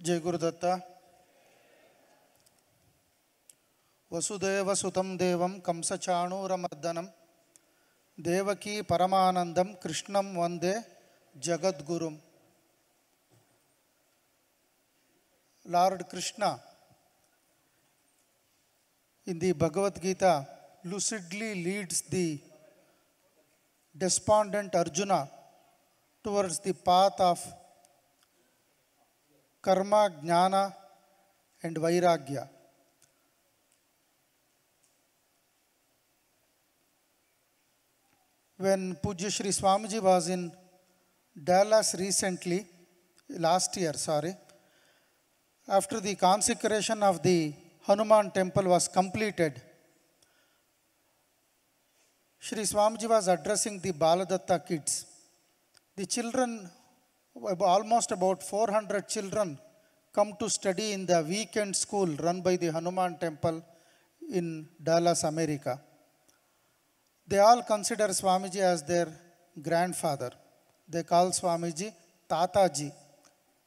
जय गुरुदत्ता। वसुदेवसुतं देवं कंसचाणूरमर्दनं देवकी परमानंदं कृष्णं वंदे जगद्गुरुं. Lord Krishna in the Bhagavad Gita lucidly leads the despondent Arjuna towards the path of karma, jnana and vairagya. When Pujya Shri Swamiji was in Dallas recently, after the consecration of the Hanuman temple was completed, Shri Swamiji was addressing the Baladatta kids. The children, almost about 400 children, come to study in the weekend school run by the Hanuman temple in Dallas, America. They all consider Swamiji as their grandfather. They call Swamiji Tataji.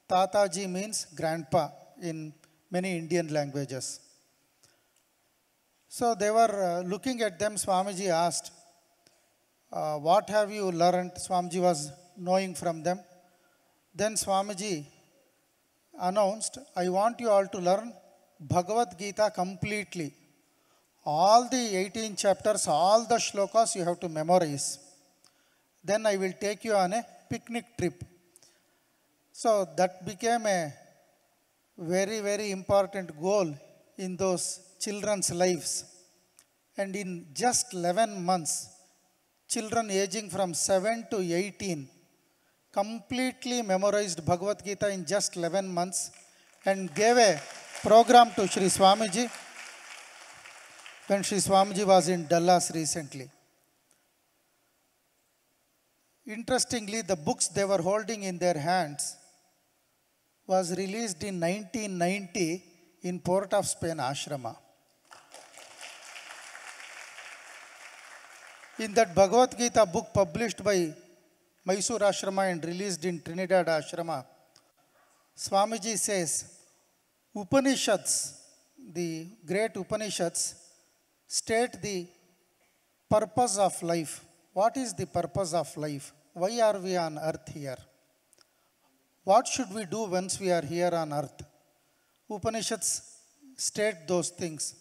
Tataji means grandpa in many Indian languages. So they were looking at them. Swamiji asked, what have you learned? Swamiji was knowing from them. Then Swamiji announced, I want you all to learn Bhagavad Gita completely. All the 18 chapters, all the shlokas you have to memorize. Then I will take you on a picnic trip. So that became a very, very important goal in those children's lives. And in just 11 months, children aging from 7 to 18 completely memorized Bhagavad Gita in just 11 months and gave a program to Shri Swamiji when Shri Swamiji was in Dallas recently. Interestingly, the books they were holding in their hands was released in 1990 in Port of Spain Ashrama. In that Bhagavad Gita book published by Mysore Ashrama and released in Trinidad Ashrama, Swamiji says, Upanishads, the great Upanishads, state the purpose of life. What is the purpose of life? Why are we on earth here? What should we do once we are here on earth? Upanishads state those things.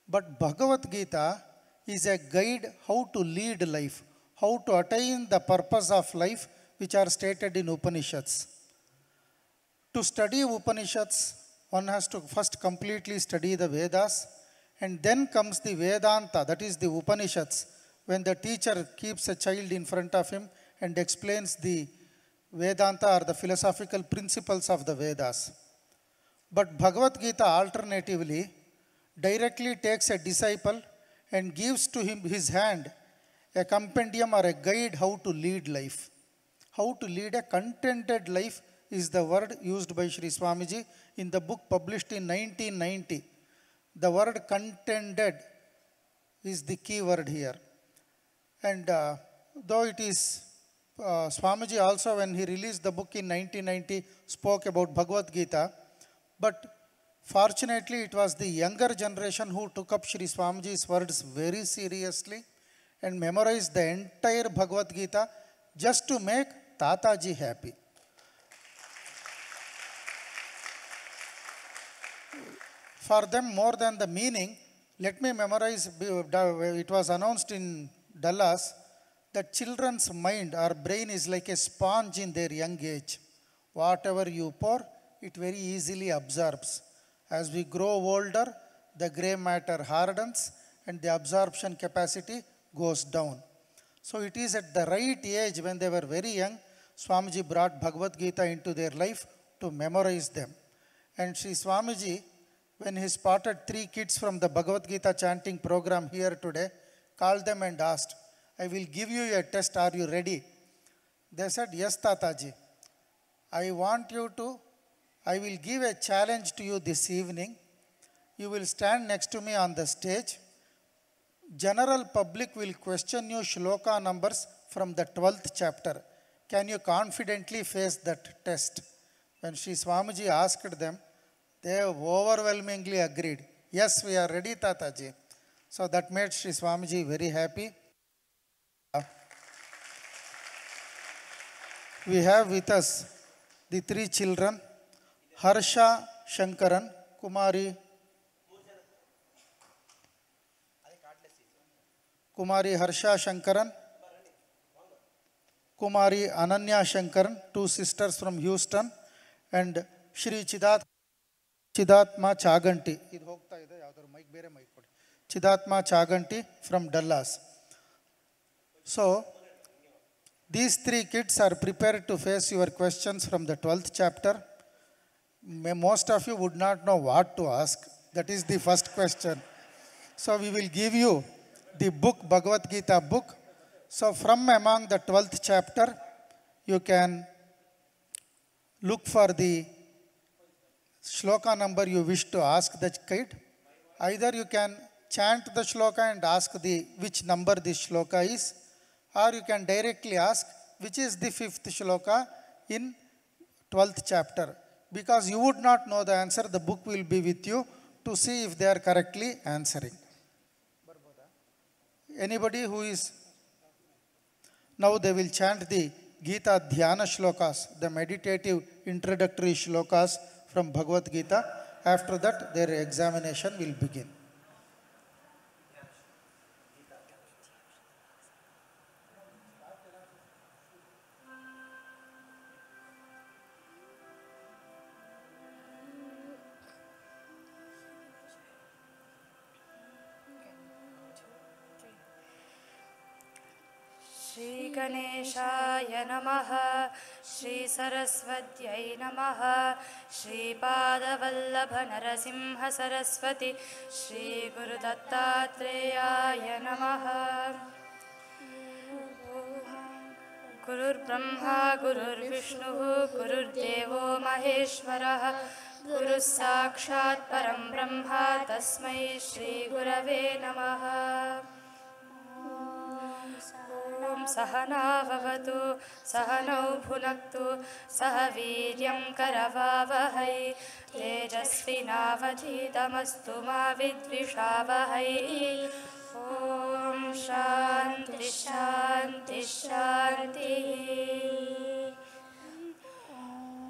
But Bhagavad Gita is a guide how to lead life, how to attain the purpose of life which are stated in Upanishads. To study Upanishads, one has to first completely study the Vedas, and then comes the Vedanta, that is the Upanishads, when the teacher keeps a child in front of him and explains the Vedanta or the philosophical principles of the Vedas. But Bhagavad Gita alternatively directly takes a disciple and gives to him his hand a compendium or a guide how to lead life. How to lead a contented life is the word used by Shri Swamiji in the book published in 1990. The word contented is the key word here. And though it is Swamiji also, when he released the book in 1990, spoke about Bhagavad Gita, but fortunately it was the younger generation who took up Shri Swamiji's words very seriously and memorized the entire Bhagavad Gita just to make Tataji happy. For them, more than the meaning, let me memorize. It was announced in Dallas that children's mind or brain is like a sponge in their young age. Whatever you pour, it very easily absorbs. As we grow older, the gray matter hardens and the absorption capacity goes down. So it is at the right age, when they were very young, Swamiji brought Bhagavad Gita into their life to memorize them. And Sri Swamiji, when he spotted 3 kids from the Bhagavad Gita chanting program here today, called them and asked, I will give you a test, are you ready? They said, yes, Tataji. I will give a challenge to you this evening. You will stand next to me on the stage. General public will question you shloka numbers from the 12th chapter. Can you confidently face that test? When Sri Swamiji asked them, they overwhelmingly agreed. Yes, we are ready, Tataji. So that made Sri Swamiji very happy. We have with us the three children, Harsha Shankaran, Kumari Harsha Shankaran, Kumari Ananya Shankaran, two sisters from Houston, and Shri Chidatma Chaganti. Chidatma Chaganti from Dallas. So, these three kids are prepared to face your questions from the 12th chapter. Most of you would not know what to ask. That is the first question. So we will give you the book, Bhagavad Gita book. So from among the 12th chapter, you can look for the shloka number you wish to ask the kid. Either you can chant the shloka and ask which number this shloka is, or you can directly ask which is the 5th shloka in 12th chapter. Because you would not know the answer, the book will be with you to see if they are correctly answering. Anybody who is... Now they will chant the Gita Dhyana shlokas, the meditative introductory shlokas from Bhagavad Gita. After that, their examination will begin. Shri Ganeshaya Namaha, Shri Saraswatyai Namaha, Shri Padavallabha Narasimha Saraswati, Shri Guru Dattatreya Namaha. Gurur Brahma, Gurur Vishnu, Gurur Devo Maheshwara, Guru Sakshat Param Brahma, Tasmai Shri Gurave Namaha. Sahana Vavatu, Sahanau Bhunaktu, Sahaviryam Karavavahai, Tejasvinavadhitamastu ma vidvishavahai. Om Shanti Shanti Shanti.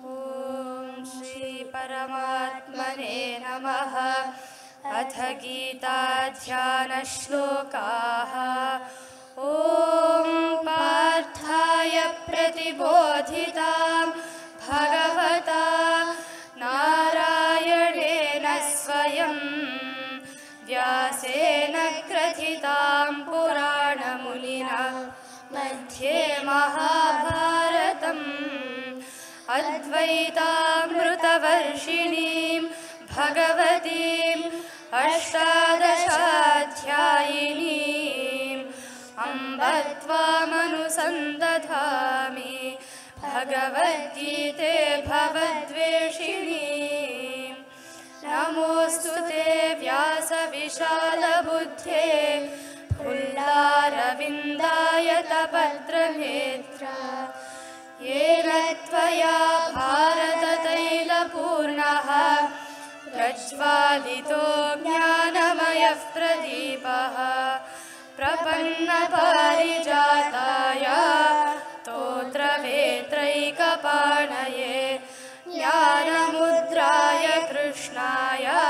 Om Shri Paramatmane Namaha. Atha Gita Dhyana Shlokaha. Om Parthaya Pratibodhitam Bhagavata Narayana Swayam Vyasena Krathitam Purana Mulina Madhye Mahabharatam Advaitamrutavarshinim Bhagavatim Ashtadashadhyayinim Ambatvamanusandathami Bhagavad Gita Bhavadveshini. Namostute Vyasa Vishala Buddhe Pullaravindaya Tapatranetra Yena Tvaya Bharata Taila Purnaha Prajvalito Jnanamayah Pradipaha Prapanna Parijataya Totra Vetraikapanaye Jnanamudraya Krishnaya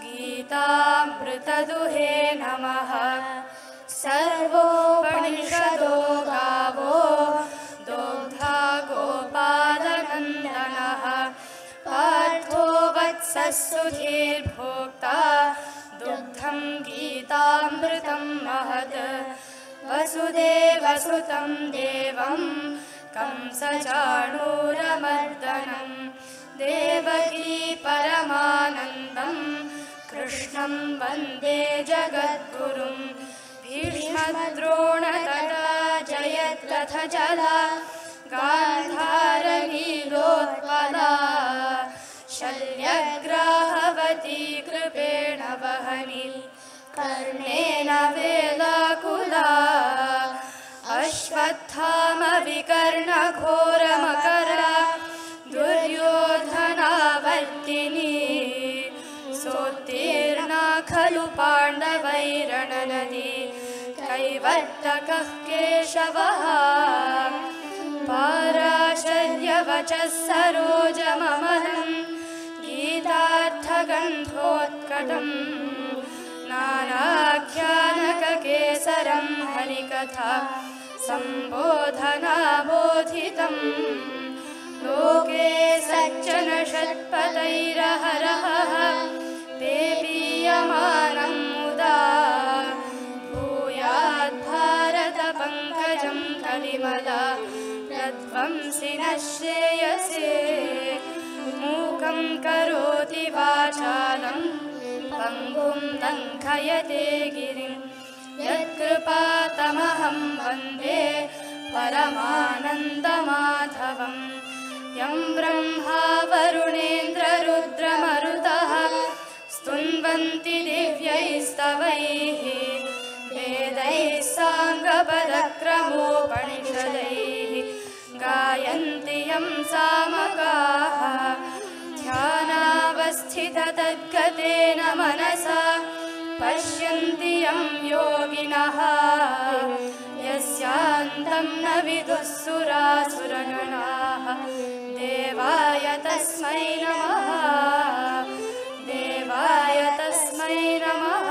Gitamritaduhe Namaha. Sarvopanishado Gavo Dogdha Gopalanandanaha Partho Vatsasudhir Bhokta Dugdham Gitamritam Mahad Vasudevasutam Devam Kamsachanuramardanam Devaki Paramanandam Krishnam Vande Jagadgurum Bhishmadrona Tata Jayatratha Jala Gandhara Nilotpala Shalyagrahavati Kripena Vahani Karnena Velakula Ashvathama Vikarna Ghora Makara Duryodhana नर्तकः केशवः पाराशर्यवचः सरोजममलं गीतार्थगन्धोत्कटम् नानाख्यानककेसरं हरिकथा सम्बोधनाबोधितम् लोके सज्जनषट्पदैरहरः पेपीयमानं मुदा भूयाद्भारतपङ्कजं कलिमला प्रध्वंसि न श्रेयसे मूकं करोति वाचालं पङ्गुं लङ्घयते गिरिं यत्कृपातमहं वन्दे परमानन्दमाधवम् यं ब्रह्मा वरुणेन्द्ररुद्रमरुतः स्तुन्वन्ति दिव्यैस्तवैः वेदैः साङ्गपदक्रमोपनिषदैः गायन्ति यं सामगाः ध्यानावस्थिततद्गतेन मनसा पश्यन्ति यं योगिनः यस्यान्तं न विदुः सुरासुरगणाः देवाय तस्मै नमः देवाय तस्मै नमः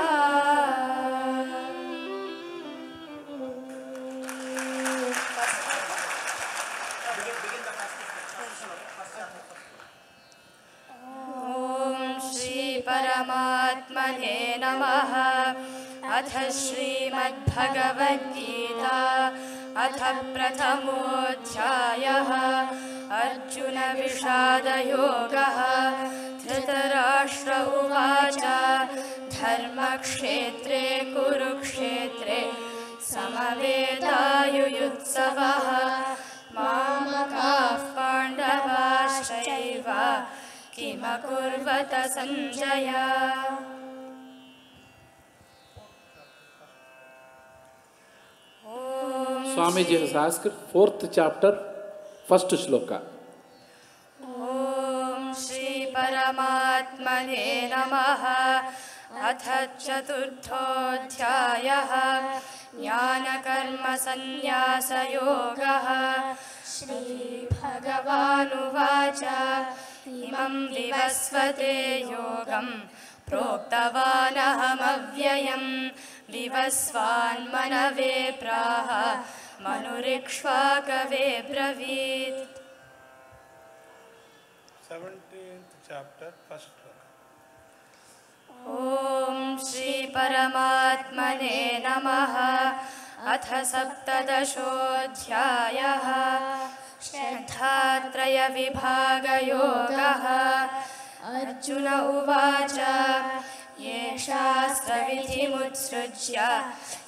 परमात्मने नमः। अथ श्रीमद्भगवद्गीता अथ प्रथमोऽध्यायः अर्जुन विषादयोगः। धृतराष्ट्र उवाच धर्मक्षेत्रे कुरुक्षेत्रे समवेतायुयुत्सवः मामकाः पाण्डवाश्चैव किमकुर्वत Sanjay. Swamiji has asked 4th chapter, 1st shloka. ॐ श्री परमात्मने नमः। अथ चतुर्थोऽध्यायः ज्ञानकर्मसन्न्यासयोगः। श्रीभगवानुवाच इमं विवस्वते योगं प्रोक्तवानहमव्ययं विवस्वान्मनवे प्राह मनुरिक्ष्वाकवे ब्रवीत्। 17th chapter, 1st shloka. ॐ श्री परमात्मने नमः। अथ सप्तदशोऽध्यायः श्रद्धात्रयविभागयोगः। अर्जुन उवाच ये शास्त्रविधिमुत्सृज्य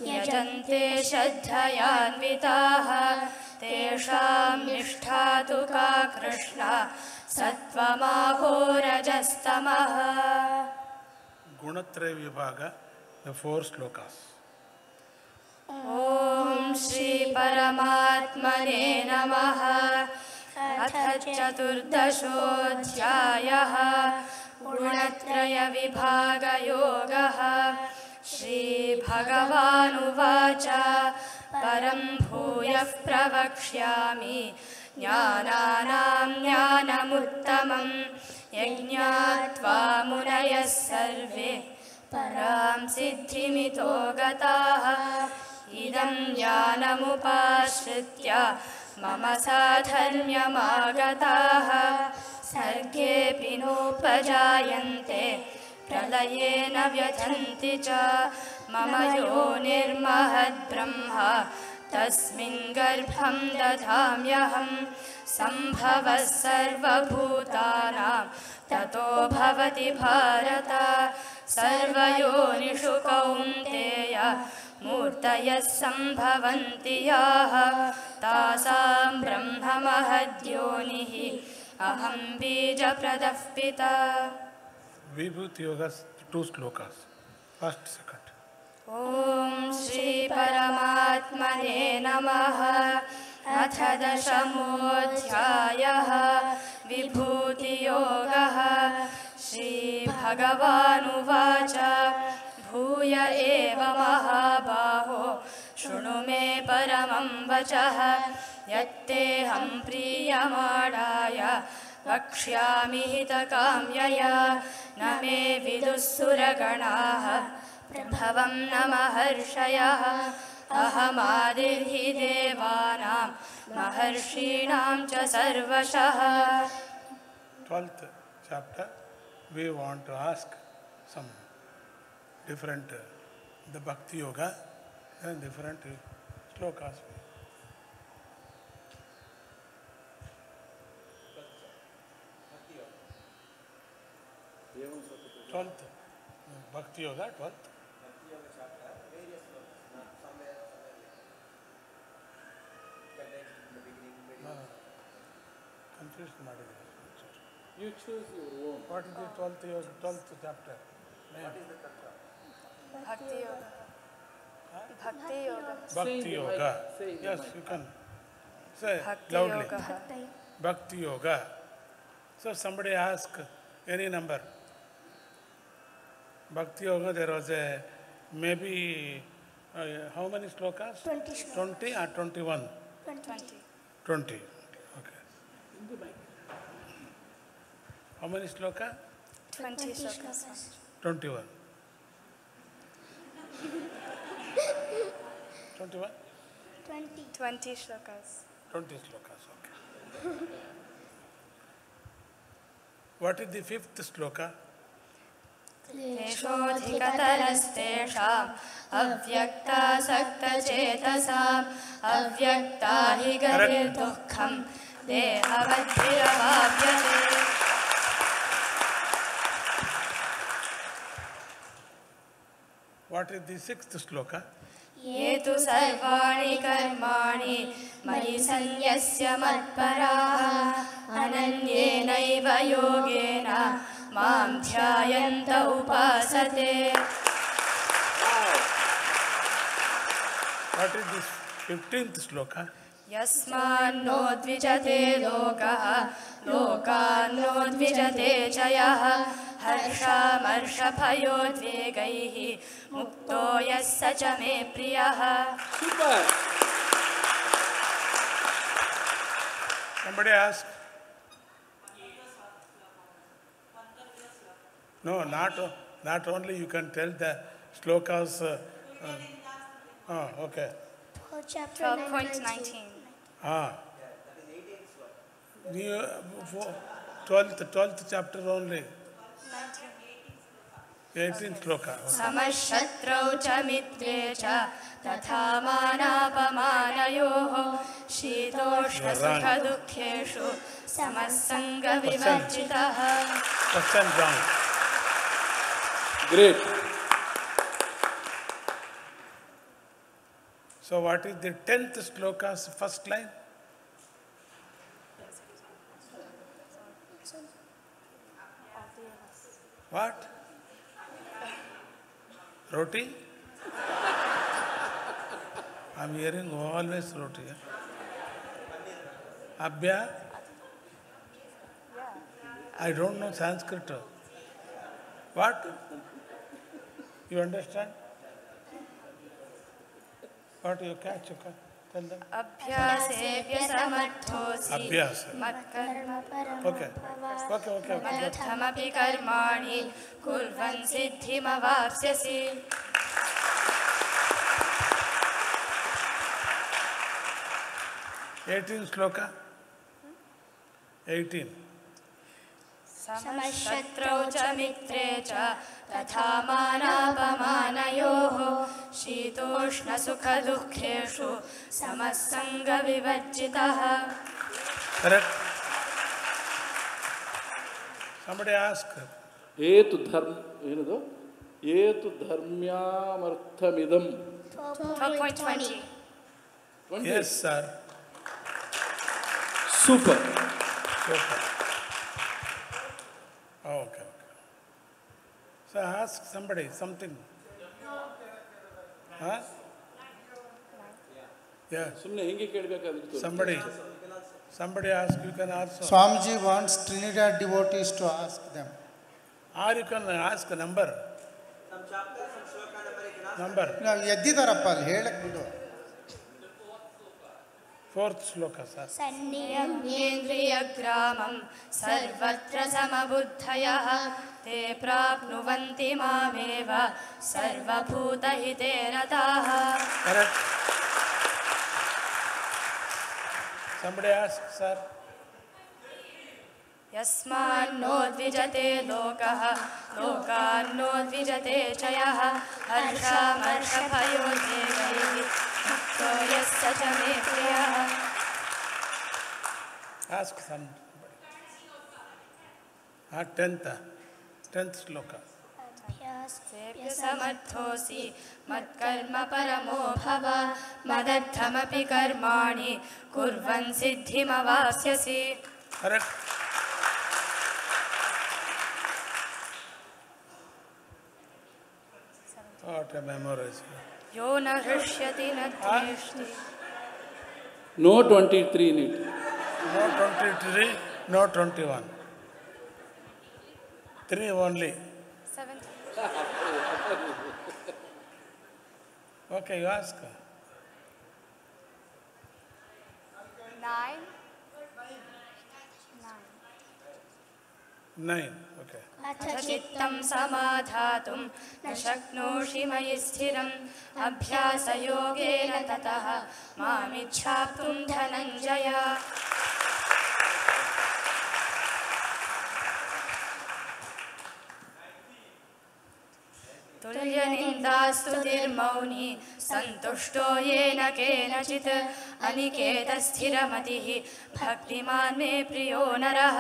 यजन्ते श्रद्धयान्विताः तेषां निष्ठा तु का Krishna सत्त्वमाहोरजस्तमः। Gunatraya Vibhaga, the 4 shlokas. ॐ श्री परमात्मने नमः। अथ चतुर्दशोऽध्यायः गुणत्रयविभागयोगः। श्रीभगवानुवाच परं भूयः प्रवक्ष्यामि ज्ञानानां ज्ञानमुत्तमं यज्ञात्वा मुनयः सर्वे परां सिद्धिमितो गताः। इदं ज्ञानमुपाश्रित्य मम साधर्म्यमागताः सर्गेऽपि नोपजायन्ते प्रलये न व्यथन्ति च। मम योनिर्महद्ब्रह्म तस्मिन् गर्भं दधाम्यहं सम्भवः सर्वभूतानां ततो भवति भारत। सर्वयोनिषु कौन्तेय मूर्तयः सम्भवन्ति याः तासां ब्रह्ममहद्योनिः अहं बीजप्रदः पिता। Vibhuti Yoga, 2 shlokas. 1st, 2nd. ॐ श्री परमात्मने नमः। अथ दशमोऽध्यायः विभूतियोगः। श्रीभगवानुवाच भूय एव महाबाहो शृणु मे परमं वचः यत्तेऽहं प्रीयमाणाय वक्ष्यामि हितकाम्यया न मे विदुःसुरगणाः प्रभवं न महर्षयः अहमादिर्हि देवानां महर्षीणां च सर्वशः. 12th chapter, we want to ask some different, the Bhakti Yoga and different slokas. 12th, Bhakti Yoga, 12th. Confused ಮಾಡಿದೆ. You choose your own. What is the 12th chapter? Name? Bhakti Yoga. Bhakti Yoga. Bhakti Say in the Yoga. mic. Say in the Yes, mic. you can say Bhakti loudly. Yoga. Bhakti Yoga. So somebody ask any number. Bhakti Yoga, there was a maybe how many slokas? 20 or 21? 20. 20. Okay. How many sloka? 20 slokas. 21. 21? 20 slokas. 20 slokas, okay. What is the 5th sloka? तेषोऽधिकतरस्तेषाम् अव्यक्तासक्तचेतसाम् अव्यक्ता हि गतिर्दुःखम् देहवद्भिरवाप्यते. What is the 6th sloka? ये तु सर्वाणि कर्माणि मयि सन्न्यस्य मत्पराः अनन्येनैव योगेन मां ध्यायन्त उपासते. What is this 15th sloka? यस्मान्नो द्विजते लोकः लोकान्नो द्विजते च यः हर्षामर्षभयोद्वेगैः मुक्तो यः स च मे प्रियः. Super. Somebody ask. No, not only you can tell the slokas. Okay. 12.19. You, 12th chapter only. 18th sloka. Okay. समशत्रौ च मित्रे च तथा मानापमानयोः शीतोष्णसुखदुःखेषु समस्सङ्गविवर्जितः. Question wrong. Great. So what is the 10th sloka's first line? What? Roti? I'm hearing always roti. Abhya? I don't know Sanskrit. What? You understand? What you catch? You can tell them. अभ्यासेऽप्यसमर्थोऽसि Abhyas. मत्कर्म Okay. Okay. मदर्थमपि कर्माणि कुर्वन् सिद्धिमवाप्स्यसि. 18th sloka. 18. समशत्रौ च मित्रे च तथा मानापमानयोः शीतोष्णसुखदुःखेषु समस्सङ्गविवर्जितः. Correct? Somebody ask. ಏತು ಧರ್ಮ ಏನದು ಏತು ಧರ್ಮ್ಯಾಮರ್ಥಮಿದಂ 12.20. 20. Yes, sir. Super. Super. Okay. So ask somebody something. Huh? Yeah. ಸುಮ್ಮನೆ ಹೆಂಗೆ ಕೇಳಬೇಕಾಗಿತ್ತು Somebody ask, you can also. Swamiji wants Trinidad devotees to ask them. Or you can ask a number. Number. ನಾವು ಎದ್ದಿದಾರಪ್ಪ ಅಲ್ಲಿ ಹೇಳಕ್ ಬಿಡು. Fourth sloka, sir. सन्नियम्येन्द्रियग्रामं सर्वत्र समबुद्धयः ते प्राप्नुवन्ति मामेव सर्वभूतहिते रताः. Correct. Somebody ask, sir. यस्मान्नो द्विजते लोकः लोकान्नो द्विजते च यः हर्षामर्षभयोद्वेगैः मुक्तो यः स च मे प्रियः. Ask somebody. Tenth sloka. सेभ्य समर्थोऽसि मत्कर्म परमो भव मदर्थमपि कर्माणि कुर्वन् सिद्धिमवाप्स्यसि. Correct. What a memorization. यो न हृष्यति न द्वेष्टि. No 23 in it. No 23, no 21. 3 only. Okay, you ask. 9. Okay. अथ चित्तं समाधातुं न शक्नोषि मयि स्थिरम् अभ्यासयोगेन ततः मामिच्छाप्तुं धनञ्जय. तुल्यनिन्दास्तुतिर्मौनी सन्तुष्टो येन केनचित् अनिकेतस्थिरमतिः भक्तिमान् मे प्रियो नरः.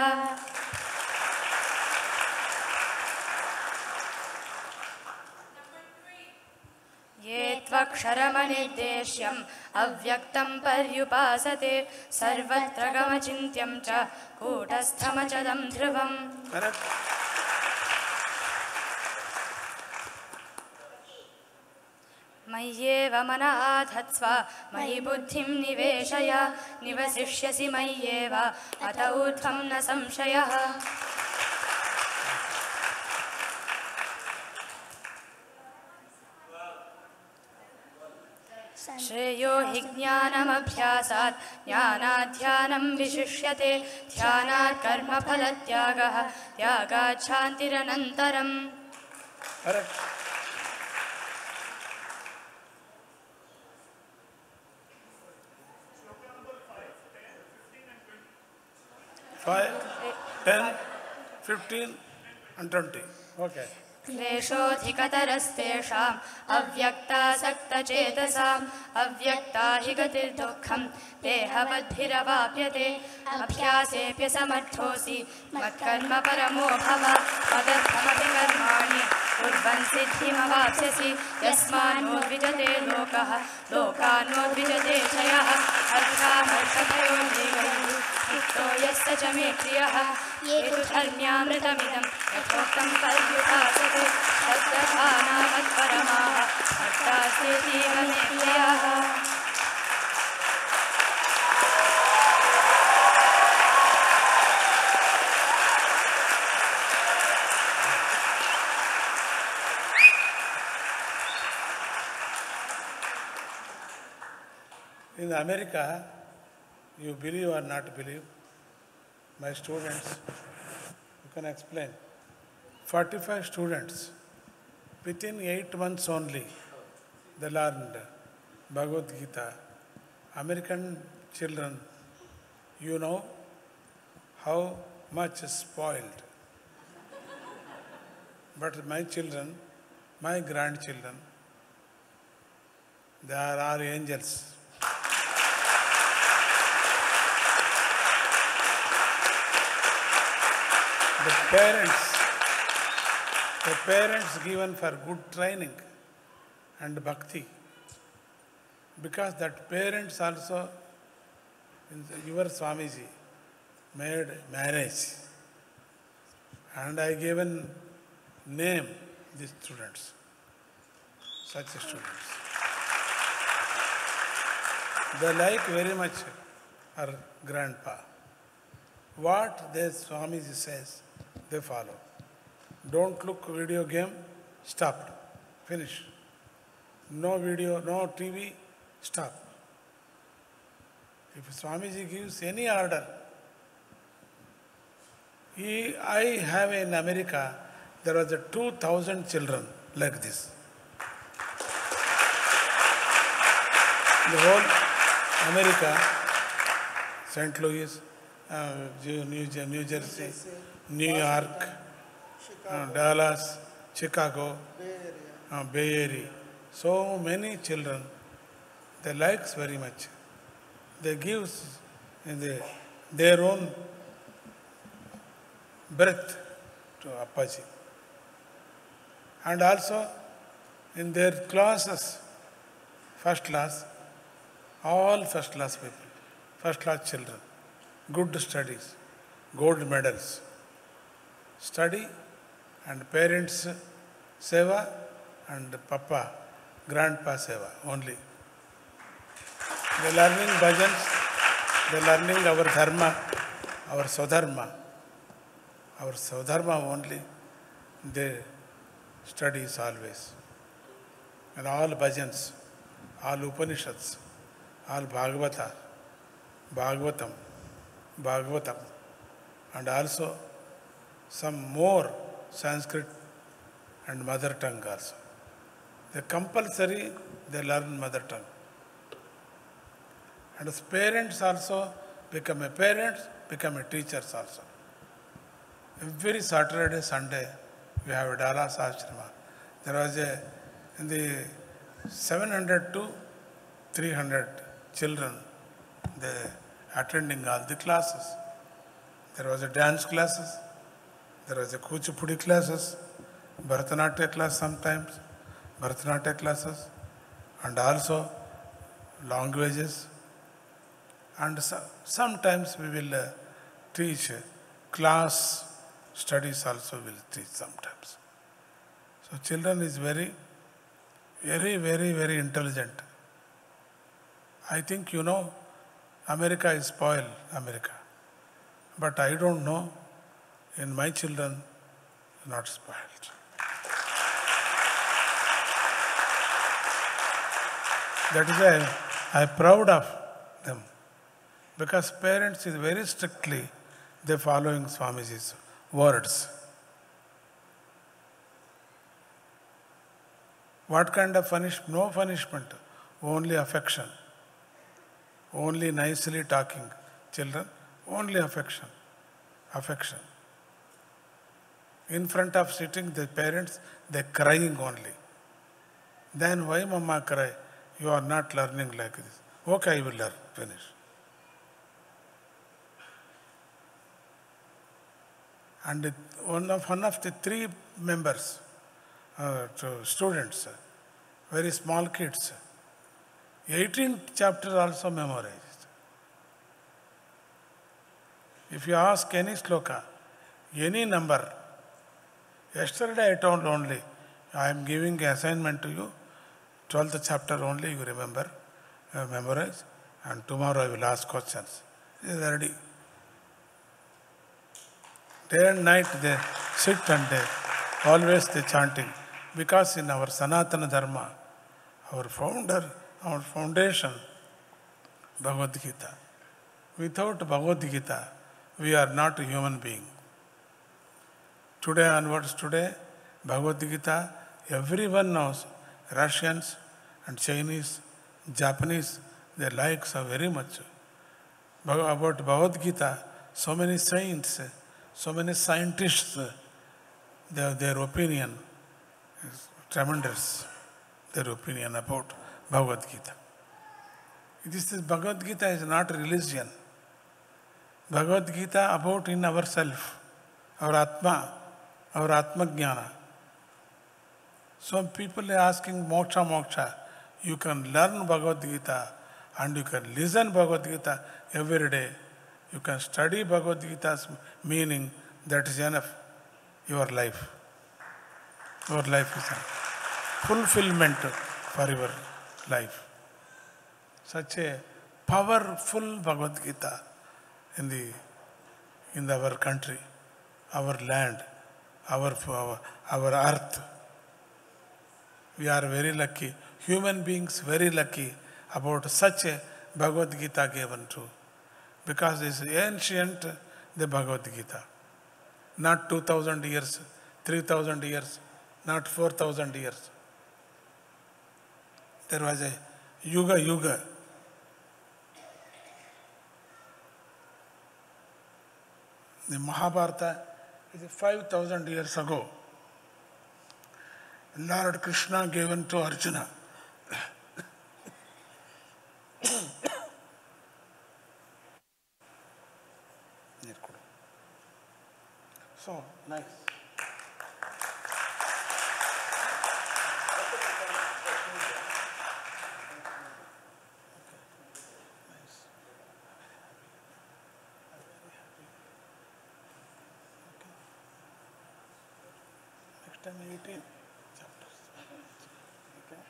ये त्वक्षरमनिर्देश्यम् अव्यक्तं पर्युपासते सर्वत्र गमचिन्त्यं च कूटस्थमचलं ध्रुवम्. मय्येव मन आधत्स्व मयि बुद्धिं निवेशय निवसिष्यसि मय्येव अत ऊर्ध्वं न संशयः. श्रेयो हि ज्ञानमभ्यासात् ज्ञानाध्यानं विशिष्यते ध्यानात् कर्मफलत्यागः त्यागात् शान्तिरनन्तरम्. Correct. 5, 10, 15 and 20. Okay. क्लेशोऽधिकतरस्तेषाम् अव्यक्तासक्तचेतसाम् अव्यक्ता हि गतिर्दुःखं देहवद्भिरवाप्यते. अभ्यासेऽप्यसमर्थोऽसि मत्कर्म परमो भव मदर्थमपि कर्माणि कुर्वन् सिद्धिमवाप्स्यसि. यस्मान्नोद्विजते लोकः लोकान्नोद्विजते च यः हर्षामर्षभयोद्वेगैः मुक्तो यः स च मे प्रियः. ये तु धर्म्यामृतमिदं यथोक्तं पर्युपासते तद्दधाना मत्परमाः भक्तास्तेऽतीव मे प्रियाः. In America, you believe or not believe, my students, you can explain. 45 students, within 8 months only, they learned Bhagavad Gita. American children, you know how much is spoiled. But my children, my grandchildren, they are our angels. The parents given for good training and bhakti, because that parents also, your Swamiji, made marriage, and I given name these students, such students. They like very much our grandpa. What their Swamiji says, they follow. Don't look video game, stop, finish. No video, no TV, stop. If Swamiji gives any order, I have in America, there was 2,000 children like this. The whole America, St. Louis, New Jersey, New York, Dallas, Chicago, Bay Area. So many children, they likes very much. They give their own breath to Appaji. And also in their classes, first class, all first class people, first class children, good studies, gold medals, study and parents seva and papa, grandpa seva only. They are learning bhajans, they are learning our dharma, our swadharma. Our swadharma only, they studies always. And all bhajans, all Upanishads, all Bhagavatam, and also some more Sanskrit and mother tongue also. They compulsory, they learn mother tongue. And as parents also become a teachers also. Every Saturday, Sunday, we have a Dallas Ashrama. There was in the 700 to 300 children, they attending all the classes. There was a dance classes, there was a Kuchipudi classes, Bharatanatyam class sometimes, Bharatanatyam classes, and also languages. And sometimes we will teach class studies also will teach sometimes. So children is very intelligent. I think America is spoiled, America. But I don't know, in my children, not spoiled. That is why I am proud of them. Because parents is very strictly, they following Swamiji's words. What kind of punishment? No punishment, only affection. Only nicely talking children, only affection. Affection. In front of sitting the parents, they crying only. Then why mama cry? You are not learning like this. Okay, I will learn. Finish. And one of the three members, students, very small kids, 18th chapter also memorized. If you ask any sloka, any number, yesterday I told only, I am giving assignment to you, 12th chapter only you remember, memorize, and tomorrow I will ask questions. It is ready. Day and night they sit and always they chanting. Because in our Sanatana Dharma, our foundation, Bhagavad Gita. Without Bhagavad Gita, we are not a human being. Today onwards, Bhagavad Gita, everyone knows. Russians and Chinese, Japanese, their likes are very much. About Bhagavad Gita, so many saints, so many scientists, their opinion is tremendous. Their opinion about Bhagavad Gita. Bhagavad Gita is not a religion. Bhagavad Gita about in ourself, our Atma Jnana. Some people are asking moksha. You can learn Bhagavad Gita and you can listen Bhagavad Gita every day. You can study Bhagavad Gita's meaning. That is enough. Your life. Your life is enough. Fulfillment for your life. Such a powerful Bhagavad Gita in our country, our land, our earth. We are very lucky. Human beings very lucky about such a Bhagavad Gita given to. Because it's ancient, the Bhagavad Gita. Not 2000 years, 3000 years, not 4000 years. There was a yuga. The Mahabharata is 5000 years ago. Lord Krishna given to Arjuna. So, nice. Next time 18 chapters. Okay?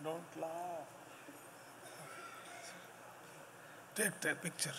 Don't laugh. Take picture.